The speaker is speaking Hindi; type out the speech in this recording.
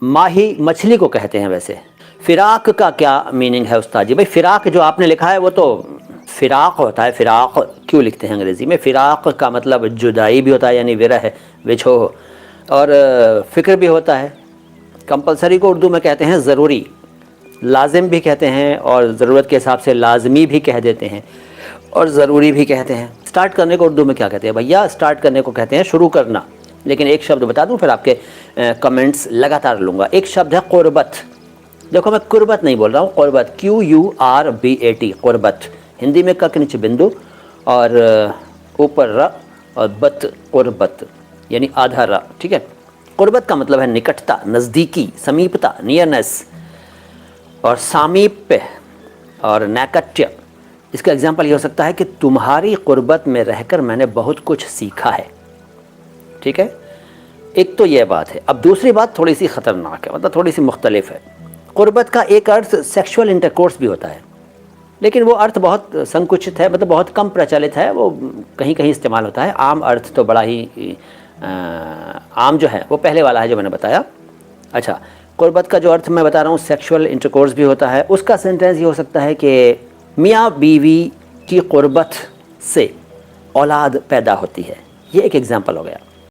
माही मछली को कहते हैं वैसे। फ़िराक का क्या मीनिंग है उस्ताद जी? भाई फ़िराक जो आपने लिखा है वो तो फ़िराक होता है, फ़िराक क्यों लिखते हैं अंग्रेज़ी में? फ़िराक का मतलब जुदाई भी होता है, यानी विरह, विछोह, और फ़िक्र भी होता है। कंपलसरी को उर्दू में कहते हैं ज़रूरी, लाजिम भी कहते हैं, और ज़रूरत के हिसाब से लाजमी भी कह देते हैं, और ज़रूरी भी कहते हैं। स्टार्ट करने को उर्दू में क्या कहते हैं भैया? स्टार्ट करने को कहते हैं शुरू करना। लेकिन एक शब्द बता दूं, फिर आपके कमेंट्स लगातार लूँगा। एक शब्द है क़ुर्बत। देखो, मैं कुर्बत नहीं बोल रहा हूँ, क़ुर्बत, QURBAT, क़ुर्बत। हिंदी में क के नीचे बिंदु और ऊपर र और बत, क़ुर्बत यानी आधा र, ठीक है। क़ुर्बत का मतलब है निकटता, नज़दीकी, समीपता, नियरनेस, और सामीप्य और नैकट्य। इसका एग्जाम्पल ये हो सकता है कि तुम्हारी क़ुर्बत में रहकर मैंने बहुत कुछ सीखा है, ठीक है। एक तो ये बात है। अब दूसरी बात थोड़ी सी ख़तरनाक है, मतलब थोड़ी सी मुख्तलिफ है। क़ुर्बत का एक अर्थ सेक्सुअल इंटरकोर्स भी होता है, लेकिन वो अर्थ बहुत संकुचित है, मतलब बहुत कम प्रचलित है, वो कहीं कहीं इस्तेमाल होता है। आम अर्थ तो बड़ा ही आम जो है वो पहले वाला है जो मैंने बताया। अच्छा, क़ुर्बत का जो अर्थ मैं बता रहा हूँ सेक्सुअल इंटरकोर्स भी होता है। उसका सेंटेंस ये हो सकता है कि मियाँ बीवी की क़ुर्बत से औलाद पैदा होती है। ये एक एग्जाम्पल हो गया।